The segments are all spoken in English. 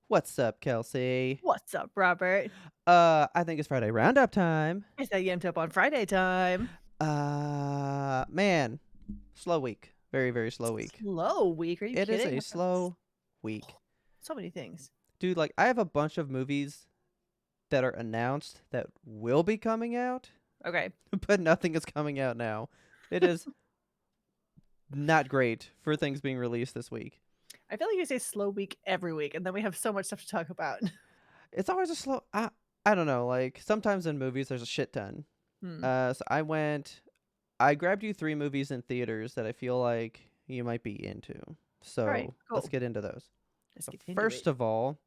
What's up, Kelsey? What's up, Robert? I think it's Friday roundup time. It's that YMBToAP on Friday time. Man, slow week. Very, very slow week. Slow week. Are you It is kidding? a I've got slow week. so many things. Dude, like, I have a bunch of movies that are announced that will be coming out, Okay. but nothing is coming out now. It is not great for things being released this week. I feel like you say slow week every week, and then we have so much stuff to talk about. It's always a slow. I don't know. Like, sometimes in movies, there's a shit ton. Hmm. So I grabbed you three movies in theaters that I feel like you might be into. All right, So let's cool. get into those. Let's So get into first it. of all,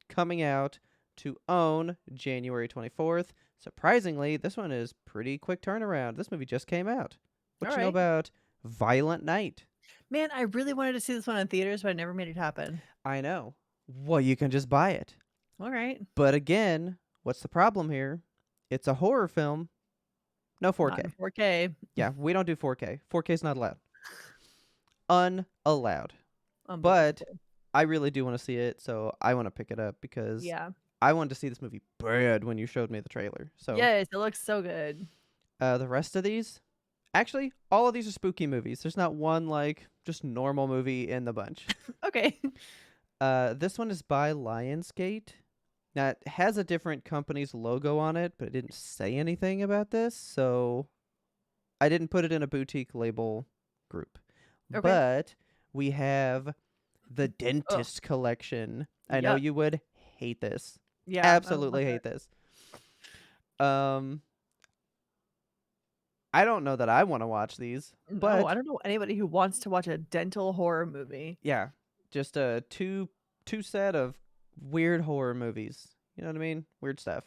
coming out to own January 24th. Surprisingly, this one is pretty quick turnaround. This movie just came out. All What you know right. about Violent Night? Man, I really wanted to see this one in theaters, but I never made it happen. I know. Well, you can just buy it. All right. But again, what's the problem here? It's a horror film. No Not 4K. in 4K. Yeah, we don't do 4K. 4K is not allowed. Unallowed. But Unbelievable. I really do want to see it, so I want to pick it up because Yeah. I wanted to see this movie bad when you showed me the trailer. So Yes, it looks so good. the rest of these, actually, all of these are spooky movies. There's not one like just normal movie in the bunch. Okay. This one is by Lionsgate. Now it has a different company's logo on it, but it didn't say anything about this, so I didn't put it in a boutique label group. Okay. But we have the Oh, Dentist Collection. I know yuck. you would hate this. Yeah, I don't Absolutely want that. hate this. Um, I don't know that I want to watch these, No, I but don't know anybody who wants to watch a dental horror movie. yeah, just a two set of weird horror movies. You know what I mean? Weird stuff.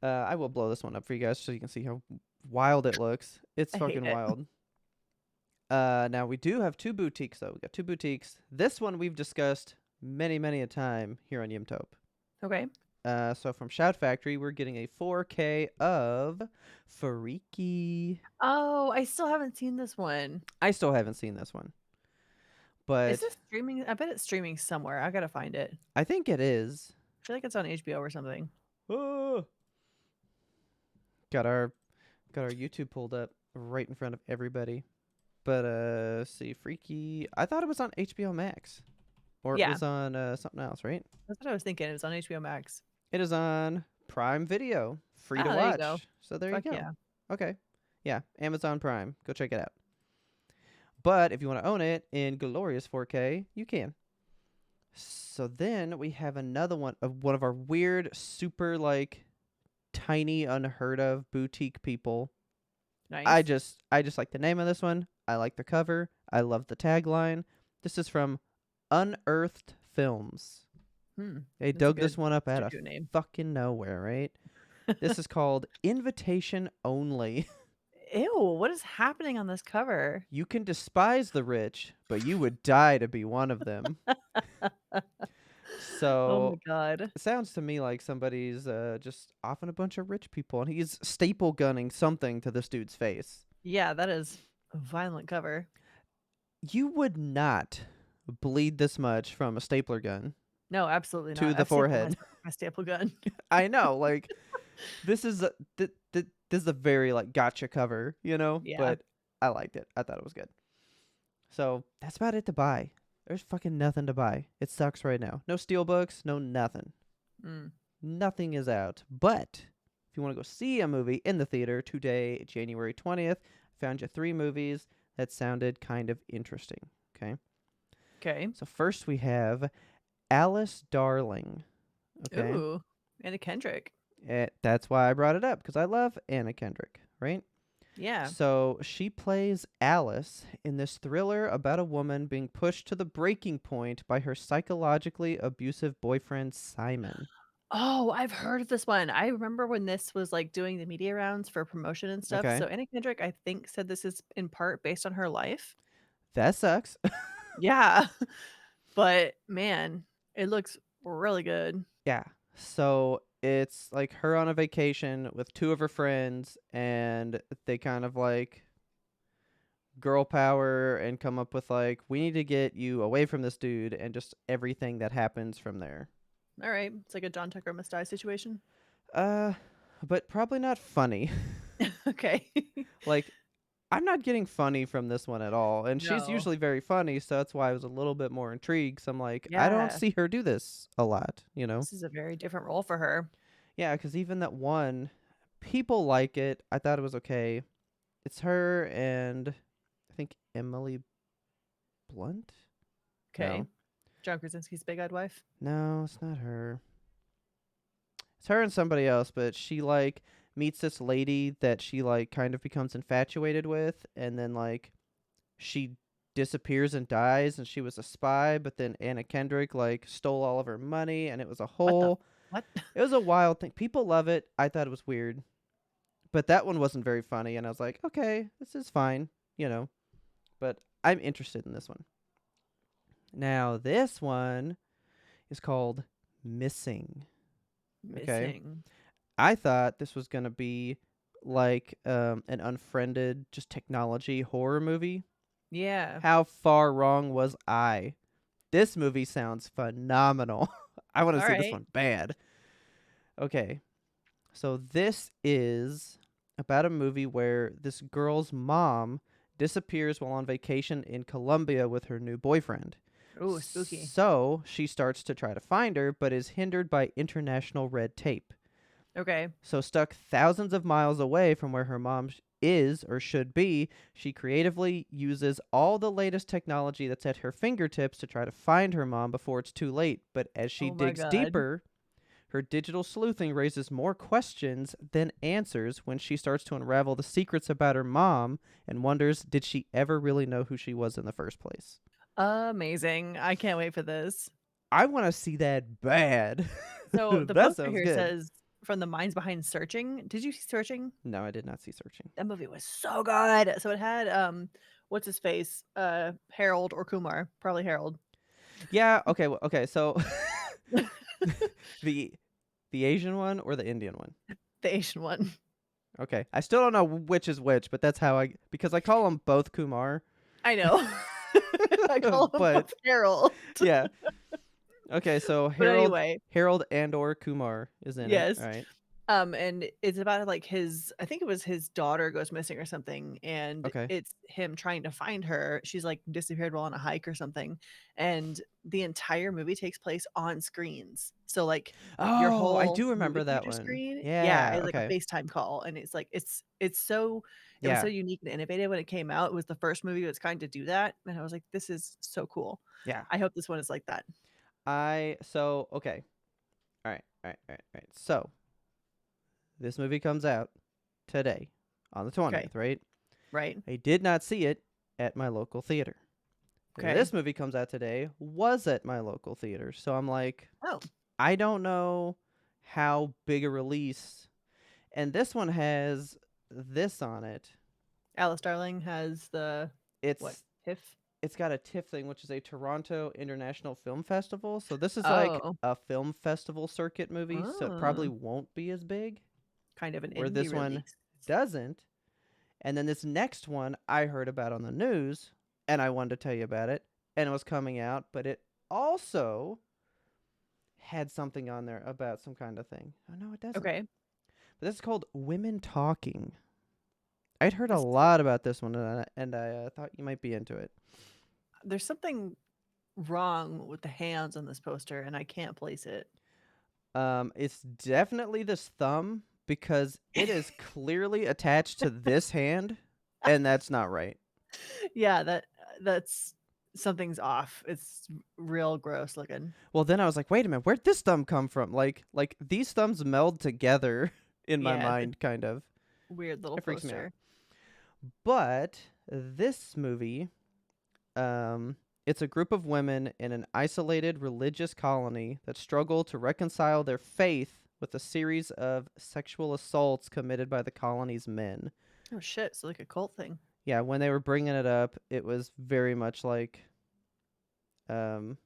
I will blow this one up for you guys so you can see how wild it looks. It's I hate fucking it. wild. Now we do have two boutiques though. We got two boutiques. This one we've discussed many, many a time here on YimTope. Okay. So from Shout Factory, we're getting a 4K of Freaky. Oh, I still haven't seen this one. I still haven't seen this one, Is but this streaming? I bet it's streaming somewhere. I gotta find it. I think it is. I feel like it's on HBO or something. Oh, got our got our YouTube pulled up right in front of everybody. But see, Freaky. I thought it was on HBO Max, or it Yeah, was on something else, right? that's what I was thinking. It was on HBO Max. It is on Prime Video, free to Ah, there you go. watch. So there you Fuck go. yeah. Okay. Yeah, Amazon Prime. Go check it out. But if you want to own it in glorious 4K, you can. So then we have another one of our weird, super like tiny, unheard of boutique people. I Nice. just I just like the name of this one. I like the cover. I love the tagline. This is from Unearthed Films. Hmm. They That's a dug this good one up out of studio name. fucking nowhere, right? This is called Invitation Only. Ew, what is happening on this cover? You can despise the rich, but you would die to be one of them. Oh my So god. it sounds to me like somebody's just offing a bunch of rich people and he's staple gunning something to this dude's face. Yeah, that is a violent cover. You would not bleed this much from a stapler gun No, absolutely to not. the I've stapled forehead. myself with my staple gun. I know, like this is this is a very like gotcha cover, you know, Yeah. but I liked it. I thought it was good. So that's about it to buy. There's fucking nothing to buy. It sucks right now. No steelbooks, no nothing. Mm. Nothing is out. But if you want to go see a movie in the theater today, January 20th, I found you three movies that sounded kind of interesting. Okay. Okay. So first we have Alice Darling. Okay. Ooh, Anna Kendrick. That's why I brought it up because I love Anna Kendrick, right? Yeah. So she plays Alice in this thriller about a woman being pushed to the breaking point by her psychologically abusive boyfriend, Simon. Oh, I've heard of this one. I remember when this was, like, doing the media rounds for promotion and stuff. Okay. So Anna Kendrick, I think, said this is in part based on her life. That sucks. Yeah. But, man, it looks really good. Yeah. So it's like her on a vacation with two of her friends, and they kind of like girl power and come up with like, we need to get you away from this dude, and just everything that happens from there. All right. It's like a John Tucker Must Die situation. Uh, but probably not funny. Okay. Like, I'm not getting funny from this one at all, and she's No. usually very funny, so that's why I was a little bit more intrigued. So I'm like, I don't Yeah. see her do this a lot, you know? This is a very different role for her. Yeah, because even that one, people like it. I thought it was okay. It's her and I think Emily Blunt. Okay. No, John Krasinski's Big Eyed Wife. no, it's not her. It's her and somebody else, but she like meets this lady that she like kind of becomes infatuated with, and then like she disappears and dies, and she was a spy, but then Anna Kendrick like stole all of her money, and it was a What the whole, what? it was a wild thing. People love it. I thought it was weird, but that one wasn't very funny, and I was like, okay, this is fine, you know. But I'm interested in this one. Now this one is called Missing. Okay, Missing. I thought this was gonna be like an unfriended, just technology horror movie. Yeah. How far wrong was I? This movie sounds phenomenal. I want to All see this right. one bad. Okay, so this is about a movie where this girl's mom disappears while on vacation in Colombia with her new boyfriend. Ooh, spooky. So she starts to try to find her, but is hindered by international red tape. Okay. So, stuck thousands of miles away from where her mom is or should be, she creatively uses all the latest technology that's at her fingertips to try to find her mom before it's too late. But as she Oh my digs God. deeper, her digital sleuthing raises more questions than answers when she starts to unravel the secrets about her mom and wonders, did she ever really know who she was in the first place? Amazing. I can't wait for this. I want to see that bad. So the That poster sounds here good. says from the minds behind Searching. Did you see Searching? No, I did not see Searching. That movie was so good. So it had what's his face? Harold or Kumar. Probably Harold. Yeah, okay, okay. So the the Asian one or the Indian one? The Asian one. Okay. I still don't know which is which, but that's how because I call them both Kumar. I know. I call him But both Harold. yeah. Okay, so But Harold anyway, Harold and or Kumar is in it. All yes. right. And it's about like his I think it was his daughter goes missing or something, and Okay. it's him trying to find her. She's like disappeared while on a hike or something. And the entire movie takes place on screens. So like your Oh, I whole do movie remember that theater one. screen, yeah, Yeah, it's like a okay. FaceTime call. And it's like it's so it was so Yeah. unique and innovative when it came out. It was the first movie that's kind to do that. And I was like, this is so cool. Yeah. I hope this one is like that. Okay. All right. All right. All right. All right. So, this movie comes out today on the Okay. 20th, right? Right. I did not see it at my local theater. Okay. This movie comes out today, was at my local theater. So I'm like, Oh, I don't know how big a release. And this one has this on it. Alice Darling has the what? It's TIFF? it's got a TIFF thing, which is a Toronto International Film Festival. So this is like Oh. a film festival circuit movie, so it probably Oh, won't be as big. kind of an Where indie this one release. doesn't. And then this next one I heard about on the news, and I wanted to tell you about it, and it was coming out, but it also had something on there about some kind of thing. Oh no, it doesn't. Okay. But this is called Women Talking. I'd heard a This lot about this one, and I thought you might be into it. there's something wrong with the hands on this poster, and I can't place it. It's definitely this thumb because it is clearly attached to this hand, and that's not right. Yeah, that's something's off. It's real gross looking. Well, then I was like, wait a minute, where'd this thumb come from? Like these thumbs meld together in my Yeah, it's a mind, kind of. weird little It freaks me out. poster. But this movie, it's a group of women in an isolated religious colony that struggle to reconcile their faith with a series of sexual assaults committed by the colony's men. Oh shit, so like a cult thing. Yeah, when they were bringing it up, it was very much um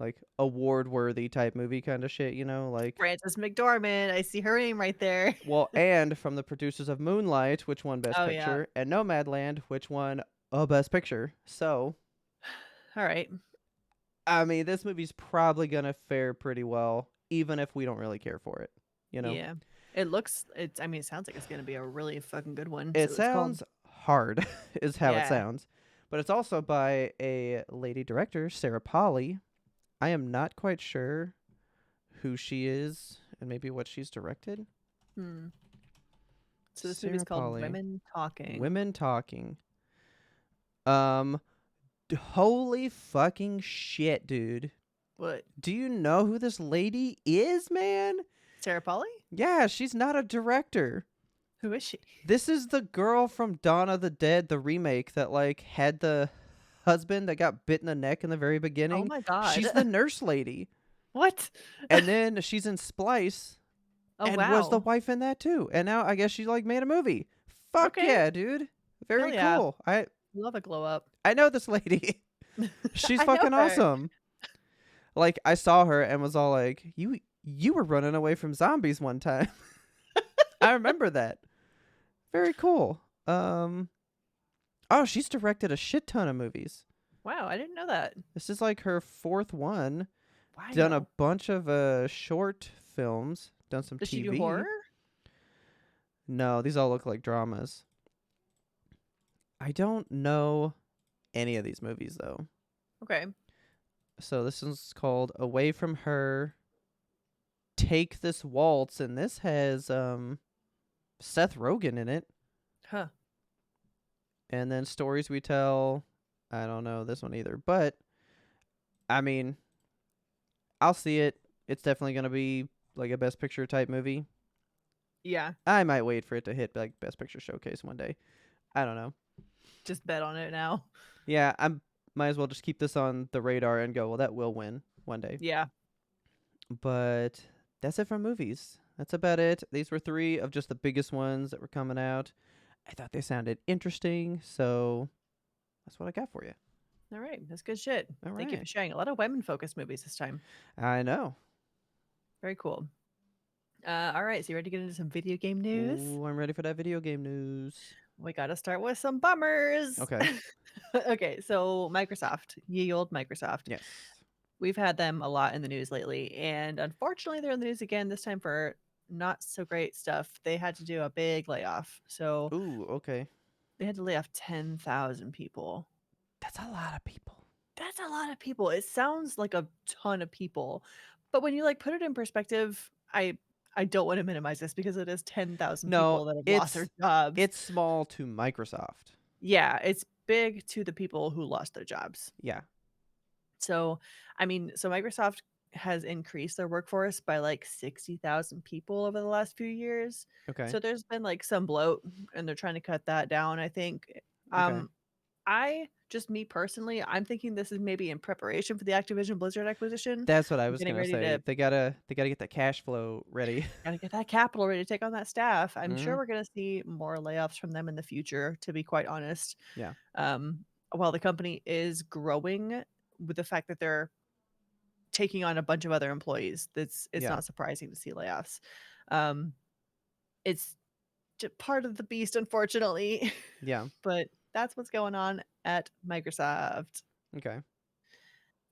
like award worthy type movie kind of shit, like Frances McDormand, I see her name right there. well, and from the producers of Moonlight, which won Best Oh, yeah. Picture, and Nomadland, which won a Best Picture. So, Alright. I mean, this movie's probably gonna fare pretty well, even if we don't really care for it. You know, Yeah. I mean, it sounds like it's gonna be a really fucking good one. it So it's called sounds hard, is how it Yeah. sounds, but it's also by a lady director, Sarah Polley. I am not quite sure who she is and maybe what she's directed. Hmm. So this movie's Sarah called Polley, Women Talking. Women Talking. Um, holy fucking shit, dude. What? Do you know who this lady is, man? Sarah Polley? Yeah, she's not a director. Who is she? This is the girl from Dawn of the Dead, the remake that like had the husband that got bit in the neck in the very Oh beginning. my god. She's the nurse lady. What? And then she's in Splice Oh, and was the wow. wife in that too. And now I guess she like made a movie. Fuck Okay. yeah, dude. Hell Very yeah. cool. Love a glow up. I know this lady. She's I know fucking her. awesome. Like I saw her and was all like, "You were running away from zombies one time." I remember that. Very cool. Oh, she's directed a shit ton of movies. Wow, I didn't know that. This is like her fourth one. Done a Wow. bunch of short films. Done some Does she do TV. horror? No, these all look like dramas. I don't know any of these movies though. Okay. So this one's called Away from Her. Take This Waltz, and this has Seth Rogen in it. Huh. And then Stories We Tell. I don't know this one either, but I mean, I'll see it. It's definitely gonna be like a Best Picture type movie. Yeah. I might wait for it to hit like Best Picture showcase one day. I don't know. Just bet on it now. Yeah, I might as well just keep this on the radar and go. Well, that will win one day. Yeah. But that's it for movies. That's about it. These were three of just the biggest ones that were coming out. I thought they sounded interesting, so that's what I got for you. All right. That's good shit. All Thank you for right. sharing. A lot of women focused movies this time. I know. Very cool. All right. So you ready to get into some video game news? Ooh, I'm ready for that video game news. We got to start with some bummers. Okay. Okay. So Microsoft, ye old Microsoft. Yes. We've had them a lot in the news lately. And unfortunately, they're in the news again, this time for not so great stuff. They had to do a big layoff. So Ooh, okay. they had to lay off 10,000 people. That's a lot of people. That's a lot of people. It sounds like a ton of people. But when you like put it in perspective, I don't want to minimize this because it is 10,000 No, people that have lost their jobs. it's small to Microsoft. Yeah, it's big to the people who lost their jobs. Yeah. So, I mean, so Microsoft has increased their workforce by like 60,000 people over the last few years. Okay. So there's been like some bloat and they're trying to cut that down, I think. Okay. Me personally, I'm thinking this is maybe in preparation for the Activision Blizzard acquisition. That's what I They're was getting gonna ready say. to They gotta get the cash flow ready. gotta get that capital ready to take on that staff. I'm sure Mm, we're gonna see more layoffs from them in the future, to be quite honest. yeah. While the company is growing with the fact that they're taking on a bunch of other employees, it's Yeah. not surprising to see layoffs. Um, it's part of the beast, unfortunately, Yeah. but that's what's going on at Microsoft. Okay.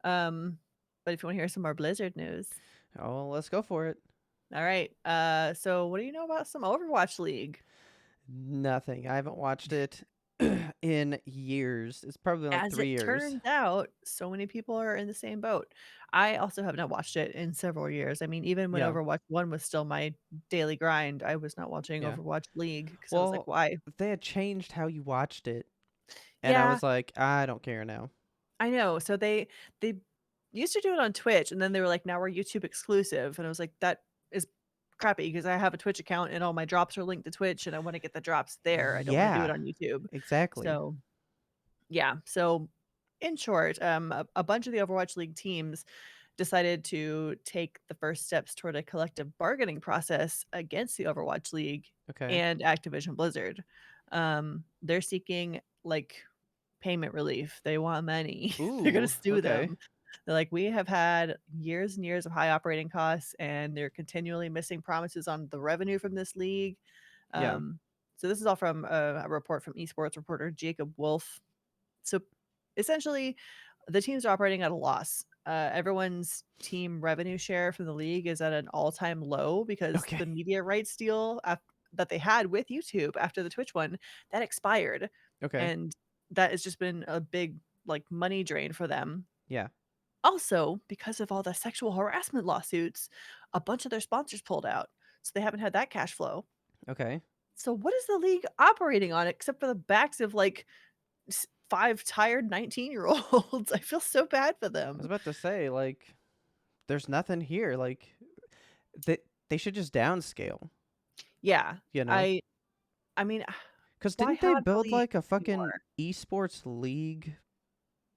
But if you want to hear some more Blizzard news, Oh, let's go for it. all right. So what do you know about some Overwatch League? Nothing. I haven't watched it in years. It's probably been like As 3 it years. turns out, so many people are in the same boat. I also have not watched it in several years. I mean, even when Yeah. Overwatch 1 was still my daily grind, I was not watching Yeah. Overwatch League because I was like, Well, why? they had changed how you watched it, and I Yeah, was like, I don't care now. I know. So they used to do it on Twitch, and then they were like, now we're YouTube exclusive, and I was like, that is crappy because I have a Twitch account and all my drops are linked to Twitch, and I want to get the drops there. I don't want to do it Yeah. on YouTube. Exactly. So yeah. So in short, a bunch of the Overwatch League teams decided to take the first steps toward a collective bargaining process against the Overwatch League Okay. and Activision Blizzard. They're seeking like payment relief. They want money. They're gonna Ooh, sue okay. them. They're like, "We have had years and years of high operating costs, and they're continually missing promises on the revenue from this league." Yeah. Um, so this is all from a report from esports reporter Jacob Wolf. So essentially, the teams are operating at a loss. Everyone's team revenue share from the league is at an all-time low because the Okay. media rights deal that they had with YouTube after the Twitch one that expired, Okay. and that has just been a big like money drain for them. Yeah. Also, because of all the sexual harassment lawsuits, a bunch of their sponsors pulled out, so they haven't had that cash flow. Okay. So what is the league operating on except for the backs of like five tired 19-year-olds? I feel so bad for I was them. about to say, like, there's nothing here. Like, they they should just downscale, Yeah, you know? I I mean, Because why didn't they have the build league like a fucking anymore? esports league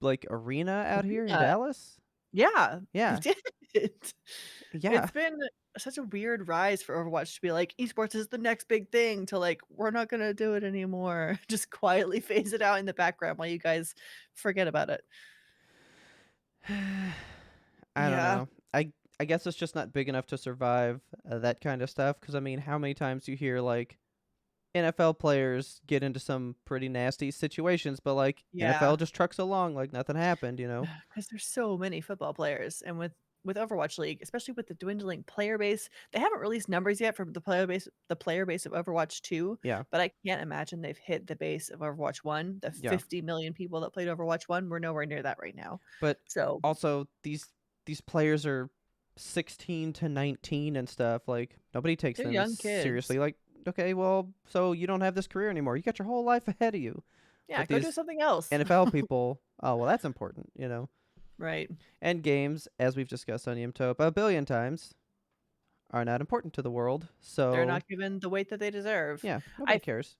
like arena out here in Arena. Dallas? Yeah, they Yeah. did. Yeah. It's been such a weird rise for Overwatch to be like, "Esports is the next big thing," to like, "We're not gonna do it anymore." Just quietly phase it out in the background while you guys forget about it. I don't Yeah. know. I guess it's just not big enough to survive that kind of stuff. Because I mean, how many times you hear like NFL players get into some pretty nasty situations, but like Yeah. NFL just trucks along like nothing happened, you know? Because there's so many football players, and with Overwatch League, especially with the dwindling player base, they haven't released numbers yet for the player base of Overwatch 2, Yeah. but I can't imagine they've hit the base of Overwatch 1. The Yeah. 50 million people that played Overwatch 1, we're nowhere near that right now. But So, also these players are 16 to 19 and stuff. Like nobody takes they're them young kids. seriously. Like, okay, well, so you don't have this career anymore. You got your whole life ahead of you. Yeah, But go do these something else. NFL people, oh, well, that's important, you know. Right. And games, as we've discussed on YMToAP a billion times, are not important to the world. They're So, not given the weight that they deserve. yeah, nobody I cares.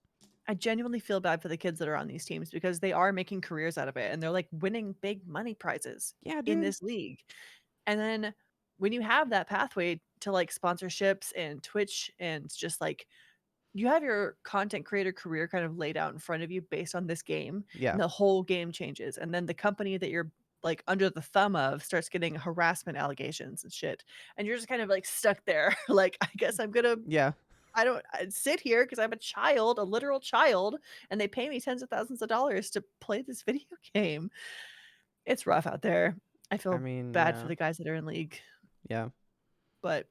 I genuinely feel bad for the kids that are on these teams because they are making careers out of it, and they're, like, winning big money prizes Yeah, in dude. this league. And then when you have that pathway to, like, sponsorships and Twitch and just, like, you have your content creator career kind of laid out in front of you based on this game, Yeah. and the whole game changes, and then the company that you're, like, under the thumb of starts getting harassment allegations and shit, and you're just kind of, like, stuck there, like, "I guess I'm gonna Yeah. I sit here because 'cause I'm a child, a literal child, and they pay me tens of thousands of dollars to play this video game." It's rough out there. I I feel mean, bad for yeah. the guys that are in league, Yeah. but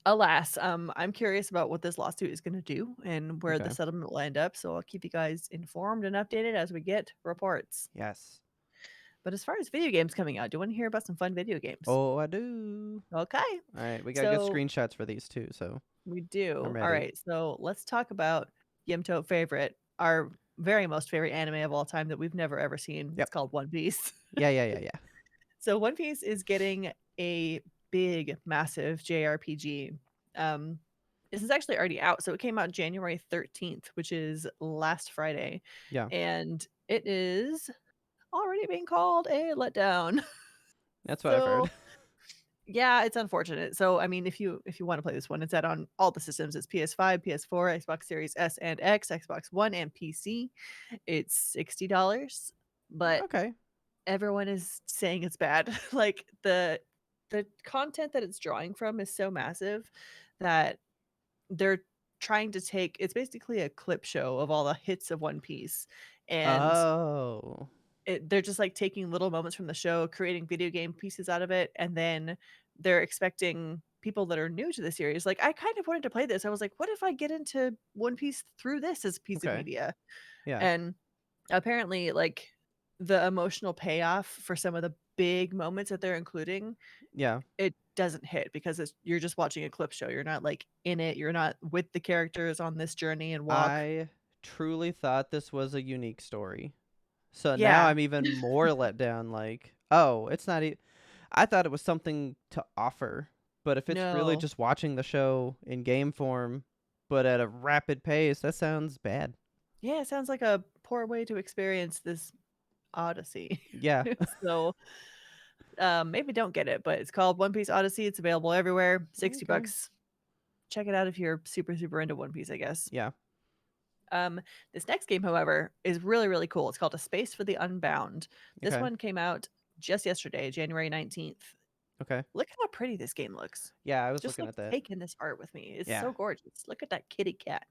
alas, I'm curious about what this lawsuit is gonna do and where the Okay. settlement will end up, so I'll keep you guys informed and updated as we get reports. Yes. But as far as video games coming out, do you wanna hear about some fun video games? Oh, I do. Okay. All right. We got good So screenshots for these too. So we I'm do. ready. Alright, so let's talk about Yimto favorite, our very most favorite anime of all time that we've never ever seen. It's Yep. called One Piece. Yeah. Yeah. Yeah. Yeah. So One Piece is getting a big, massive JRPG. Um, this is actually already out. So it came out January 13th, which is last Friday. Yeah. And it is already being called a letdown. That's what I've So heard. yeah, it's unfortunate. So I mean, if you want to play this one, it's out on all the systems. It's PS5, PS4, Xbox Series S and X, Xbox One, and PC. It's $60, but Okay. everyone is saying it's bad. Like, the content that it's drawing from is so massive that they're trying to take it's basically a clip show of all the hits of One Piece, and Oh. they're just, like, taking little moments from the show, creating video game pieces out of it, and then they're expecting people that are new to the series like, "I kind of wanted to play this." I was like, "What if I get into One Piece through this as a piece of Okay. media?" Yeah. And apparently, like, the emotional payoff for some of the big moments that they're including, Yeah. it doesn't hit because you're just watching a clip show. You're not, like, in it. You're not with the characters on this journey and walk. I truly thought this was a unique story. So now Yeah. I'm even more let down. Like, oh, it's not. I thought it was something to offer, but if it's really No. just watching the show in game form, but at a rapid pace, that sounds bad. Yeah, it sounds like a poor way to experience this Odyssey. Yeah. So, maybe don't get it, but it's called One Piece Odyssey. It's available everywhere, 60 Okay. bucks. Check it out if you're super, super into One Piece, I guess. Yeah. This next game, however, is really, really cool. It's called A Space for the Unbound. This Okay. one came out just yesterday, January 19th. Okay. Look how pretty this game looks. Yeah, I was Just looking like at that. take in this art with me. It's Yeah. so gorgeous. Look at that kitty cat.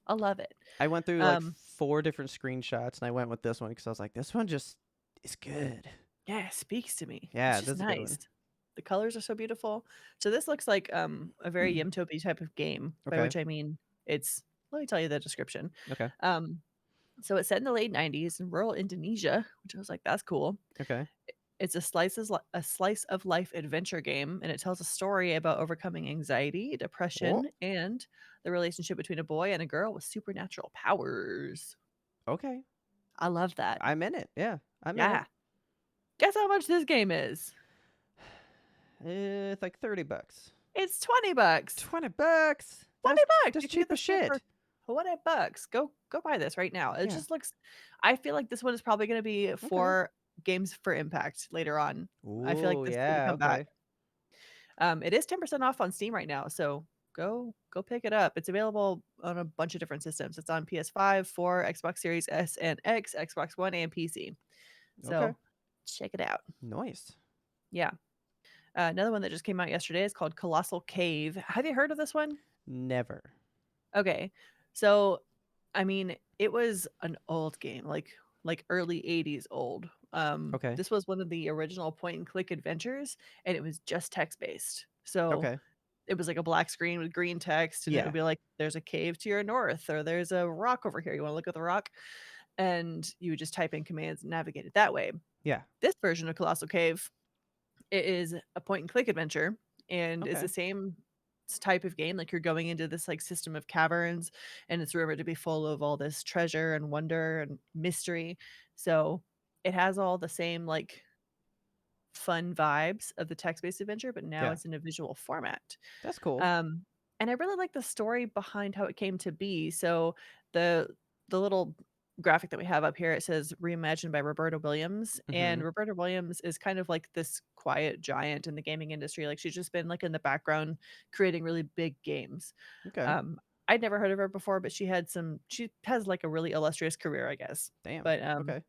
I love it. I went through like Um, 4 different screenshots and I went with this one because I was like, this one just is good. yeah, it speaks to me. It's Yeah, just this is a good nice. one. The colors are so beautiful. So this looks like a very YMBToAP type of game, by Okay. which I mean it's let me tell you the description. Okay. Um, so it's set in the late 90s in rural Indonesia, which I was like, that's cool. Okay. It's a slice of life adventure game, and it tells a story about overcoming anxiety, Oh, depression, and the relationship between a boy and a girl with supernatural powers. okay. I love that. I'm in it. Yeah, I'm in it. Yeah. Guess how much this game is? It's like $30. It's 20 bucks. 20 bucks. 20 bucks. That's You can get cheap as this game for shit. 20 bucks. Go buy this right now. It Yeah. just looks I feel like this one is probably gonna be Okay. for games for impact later on. I feel like Ooh, this is gonna yeah. come back. Okay. It is 10% off on Steam right now, so go pick it up. It's available on a bunch of different systems. It's on PS5, 4, Xbox Series S and X, Xbox One, and PC. Okay. So check it out. Nice. Yeah. Another one that just came out yesterday is called Colossal Cave. Have you heard of this one? Never. Okay. So, I mean, it was an old game, like early 80s old. Okay. This was one of the original point and click adventures, and it was just text based. So Okay. it was like a black screen with green text, and it would Yeah. be like, there's a cave to your north, or there's a rock over here. You want to look at the rock? And you would just type in commands and navigate it that way. Yeah. This version of Colossal Cave, it is a point and click adventure and it's the Okay. same type of game. Like you're going into this like system of caverns and it's rumored to be full of all this treasure and wonder and mystery. So it has all the same like fun vibes of the text-based adventure, but now Yeah. it's in a visual format. That's cool. Um, and I really like the story behind how it came to be. So the the little graphic that we have up here, it says reimagined by Roberta Williams. And Mhm. Roberta Williams is kind of like this quiet giant in the gaming industry. Like she's just been like in the background creating really big games. Okay. Um, I'd never heard of her before, but she has like a really illustrious career, I guess. Damn. But Okay.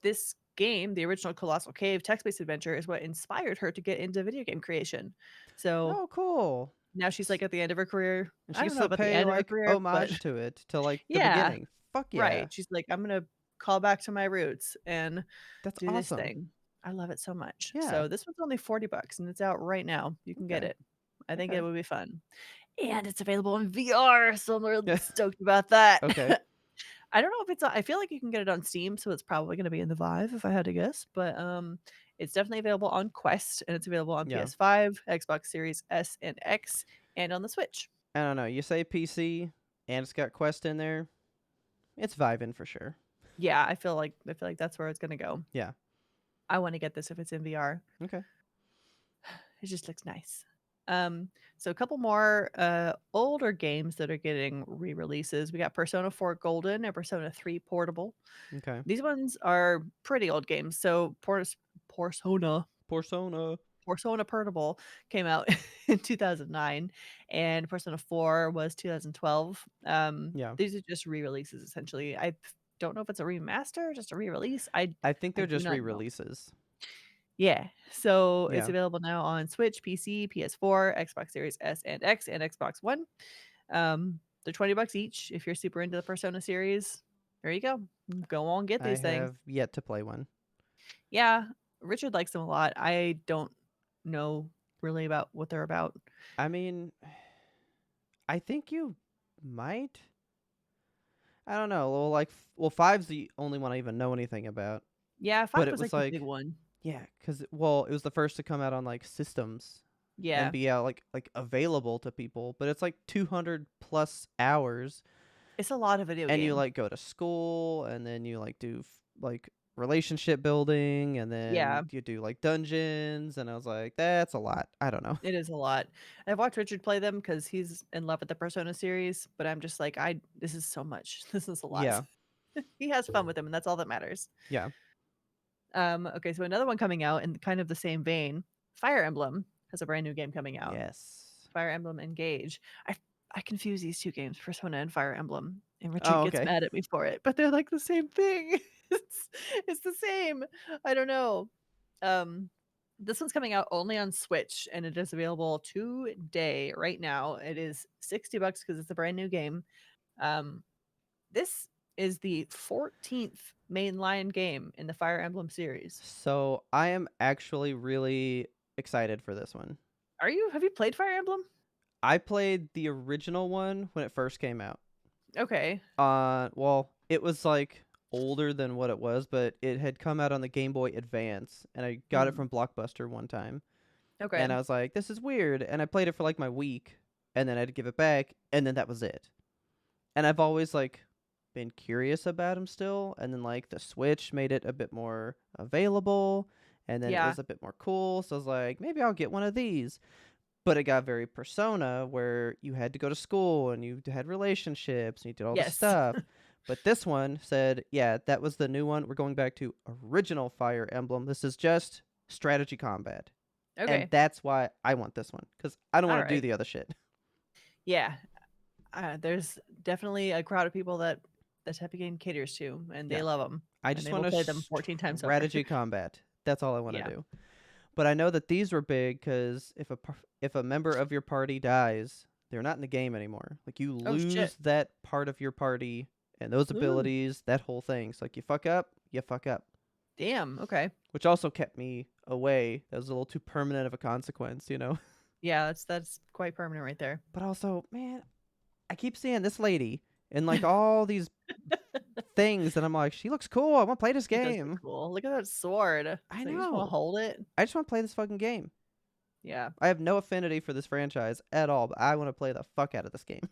this game, the original Colossal Cave text-based adventure, is what inspired her to get into video game creation. So Oh, cool. now she's, S like, at the end of her career. And I she don't can know still about the pay, end of her like, career, but homage to it, to, like, the yeah, beginning. Fuck yeah. right. She's like, "I'm gonna call back to my roots and That's do this awesome. thing." I love it so much. Yeah. So this one's only 40 bucks, and it's out right now. You can get Okay. it. I think it Okay. would be fun. And it's available in VR, so I'm really Yeah. stoked about that. Okay. I don't know if it's I feel like you can get it on Steam, so it's probably gonna be in the Vive if I had to guess, but, it's definitely available on Quest, and it's available on Yeah. PS5, Xbox Series S and X, and on the Switch. I don't know. You say PC and it's got Quest in there, it's vibing for sure. Yeah, I feel like that's where it's gonna go. Yeah. I wanna get this if it's in VR. Okay. It just looks nice. So a couple more, older games that are getting re-releases. We got Persona 4 Golden and Persona 3 Portable. Okay. These ones are pretty old games. So Persona Persona. Persona Portable came out in 2009, and Persona 4 was 2012. Yeah. These are just re-releases essentially. I don't know if it's a remaster or just a re-release. I think I they're do just not know. re-releases. Yeah. So it's Yeah. available now on Switch, PC, PS4, Xbox Series S and X, and Xbox One. They're 20 bucks each if you're super into the Persona series. There you go. Go on, get I these things. have yet to play one. Yeah, Richard likes them a lot. I don't know really about what they're about. I mean, I think you might. I don't know. Well, like, well, five's the only one I even know anything about. Yeah, But 5 it was was like the big like, one. yeah, because well, it was the first to come out on like systems and Yeah, be out like available to people. But it's like 200 plus hours, it's a lot of video and you game. like go to school, and then you like do like relationship building, and Yeah, then you do like dungeons, and I was like, that's a lot. I don't know. it is a lot. I've watched Richard play them because he's in love with the Persona series, but I'm just like, this is so much. This is a lot. Yeah, He has fun with them, and that's all that matters. yeah, Okay, so another one coming out in kind of the same vein, Fire Emblem has a brand new game coming out. yes. Fire Emblem Engage. I confuse these two games, Persona and Fire Emblem, and Richard Oh, gets okay. mad at me for it, but they're like the same thing. It's it's the same. I don't know. Um, this one's coming out only on Switch, and it is available today, right now. It is $60 because it's a brand new game. Um, this is the 14th mainline game in the Fire Emblem series. So I am actually really excited for this one. Are you? Have you played Fire Emblem? I played the original one when it first came out. Okay. Well, it was like older than what it was, but it had come out on the Game Boy Advance, and I got it Mm, from Blockbuster one time. okay. And I was like, this is weird. And I played it for like my week, and then I had to give it back, and then that was it. And I've always like been curious about them still, and then like the Switch made it a bit more available, and then it Yeah. was a bit more cool. So I was like, maybe I'll get one of these. But it got very Persona, where you had to go to school and you had relationships and you did all this Yes. stuff. But this one said, yeah, that was the new one. We're going back to original Fire Emblem. This is just strategy combat. And Okay. that's why I want this one, because I don't All want to do right. the other shit. Yeah. There's definitely a crowd of people that that type of game caters to, and they Yeah. love them, I and just they want will to play them 14 times over. strategy combat. That's all I want to Yeah. do. But I know that these were big because if a member of your party dies, they're not in the game anymore. Like you Oh, shit. lose that part of your party and those Ooh, abilities, that whole thing. So like you fuck up, you fuck up. damn, okay. Which also kept me away. That was a little too permanent of a consequence, you know. Yeah, that's quite permanent right there. But also, man, I keep seeing this lady in like all these things, and I'm like, she looks cool. I want to play this He does look game. cool. Look at that sword. I So you just wanna know. hold it? I just want to play this fucking game. Yeah. I have no affinity for this franchise at all, but I want to play the fuck out of this game.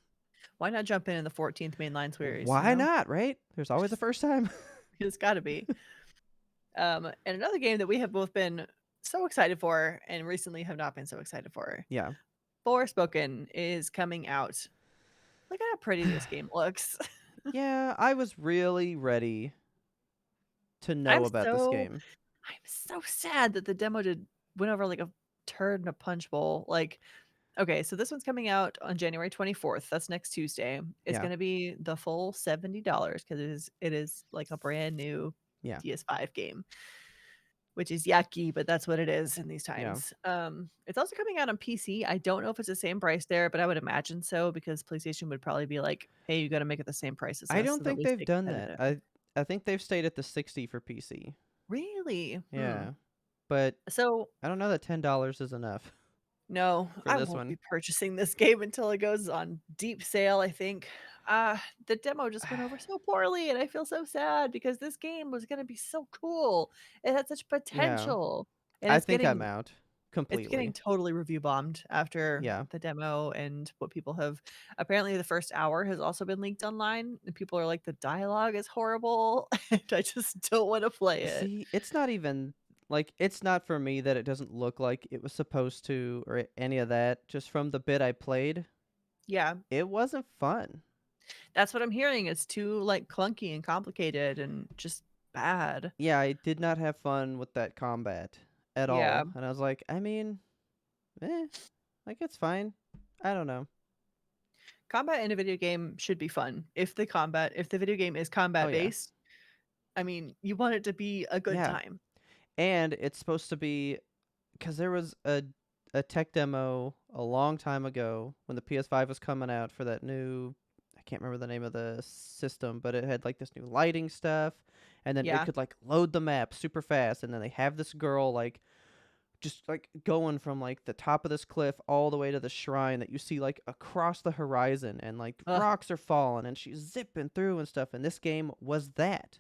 Why not jump in the 14th mainline series, you Why know? not, right? There's always a Just first time. it's gotta be. And another game that we have both been so excited for and recently have not been so excited for. Yeah. Forspoken is coming out. Look at how pretty this game looks. Yeah, I was really ready to I'm know about this so game. I'm so sad that the demo did went over like a turd in a punch bowl. Like, okay, so this one's coming out on January 24th. That's next Tuesday. It's Yeah. gonna be the full $70 because it is like a brand new Yeah. PS5 game, which is yucky, but that's what it is in these Yeah. times. It's also coming out on PC. I don't know if it's the same price there, but I would imagine so because PlayStation would probably be like, "Hey, you got to make it the same price as I us don't so that think we they've stay done that. competitive." I think they've stayed at the 60 for PC. Really? Hmm. Yeah. But So I don't know that $10 is enough no, for I this won't one. be purchasing this game until it goes on deep sale, I think. The demo just went over so poorly, and I feel so sad because this game was gonna be so cool. It had such Yeah. potential, and I think I'm out it's getting completely. totally review bombed after Yeah. the demo and what people have apparently the first hour has also been leaked online, and people are like, "The dialogue is horrible," and I just don't wanna play it. See, it's not even like it's not for me that it doesn't look like it was supposed to or any of that. Just from the bit I played, Yeah, it wasn't fun. that's what I'm hearing. It's too, like, clunky and complicated and just bad. Yeah, I did not have fun with that combat at Yeah. all. And I was like, I mean, eh, like it's fine. I don't know. Combat in a video game should be fun. If the video game is Oh combat yeah. based, I mean, you want it to be a good Yeah. time. And it's supposed to be because there was a tech demo a long time ago when the PS5 was coming out for that new I can't remember the name of the system, but it had like this new lighting stuff and then it Yeah. could like load the map super fast and then they have this girl like just like going from like the top of this cliff all the way to the shrine that you see like across the horizon and like Ugh, rocks are falling and she's zipping through and stuff and this game was that.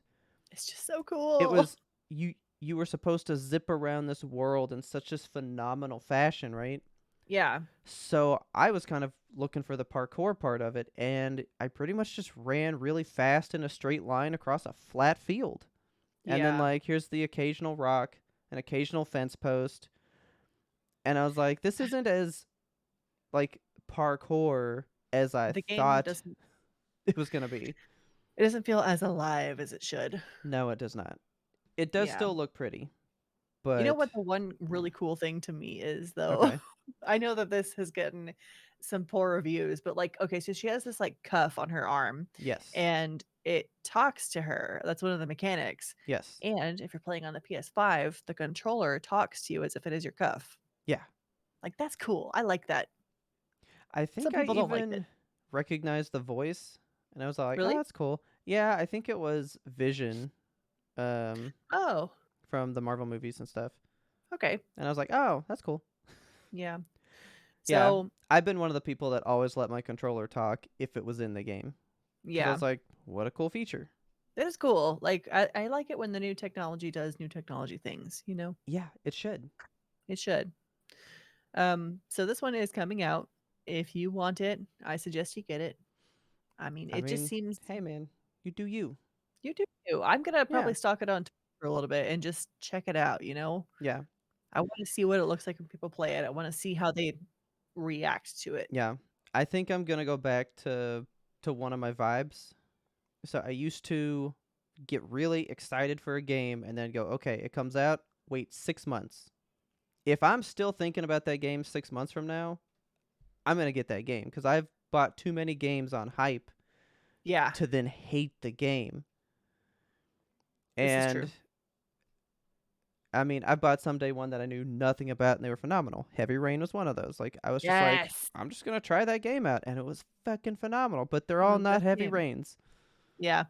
it's just so It cool. was you were supposed to zip around this world in such just phenomenal fashion, right? Yeah. So I was kind of looking for the parkour part of it, and I pretty much just ran really fast in a straight line across a flat field. And then Yeah. like here's the occasional rock, an occasional fence post, and I was like, this isn't as like parkour as I The game thought doesn't it was gonna be. it doesn't feel as alive as it should. No, it does not. It does Yeah. still look pretty, You know but what the one really cool thing to me is though? okay. I know that this has gotten some poor reviews, but, like, okay, so she has this, like, cuff on her arm, Yes. and it talks to her. That's one of the mechanics. Yes. And if you're playing on the PS5, the controller talks to you as if it is your cuff. Yeah. Like, that's cool. I like that. I Some think I people don't like it. even recognized the voice, and I was like, "Oh, Really? that's cool." Yeah, I think it was Vision, um, Oh, from the Marvel movies and stuff, okay. and I was like, "Oh, that's cool." Yeah. Yeah, So, I've been one of the people that always let my controller talk if it was in the game, because I yeah, was like, "What a cool feature." that is cool. Like, I like it when the new technology does new technology things, you know? Yeah, it should. It should. So this one is coming out. If you want it, I suggest you get it. I mean, I it just mean, seems hey man, you do you. you do too. I'm gonna Yeah, probably stalk it on Twitter for a little bit and just check it out, you know? yeah, I wanna see what it looks like when people play it. I wanna see how they react to it. yeah. I think I'm gonna go back to one of my vibes. So I used to get really excited for a game and then go, okay, it comes out, wait 6 months. If I'm still thinking about that game 6 months from now, I'm gonna get that game because I've bought too many games on hype Yeah, to then hate the game. this is And true. I mean, I bought someday one that I knew nothing about and they were phenomenal. Heavy Rain was one of those. Like I was just like, Yes. I'm just gonna try that game out, and it was fucking phenomenal. But they're One all of the not best Heavy games. Rains. Yeah,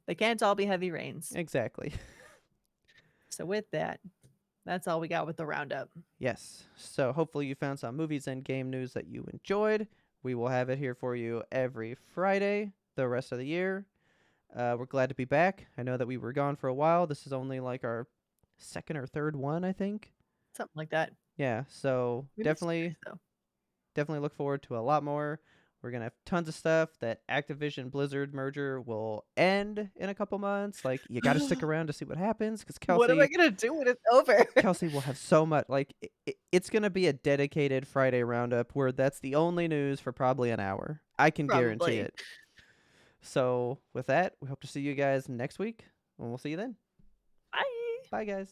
they can't all be heavy rains. Exactly. So with that, that's all we got with the roundup. Yes. So hopefully you found some movies and game news that you enjoyed. We will have it here for you every Friday the rest of the year. We're glad to be back. I know that we were gone for a while. This is only like our second or third one, I think. Something like that. Yeah. So We missed you definitely, guys though. definitely look forward to a lot more. We're gonna have tons of stuff. That Activision Blizzard merger will end in a couple months. Like you got to stick around to see what happens because What am I Kelsey gonna do when it's over? Kelsey will have so much. Like it's gonna be a dedicated Friday roundup where that's the only news for probably an hour. I can guarantee Probably. it. So with that, we hope to see you guys next week, and we'll see you then. Bye. Bye, guys.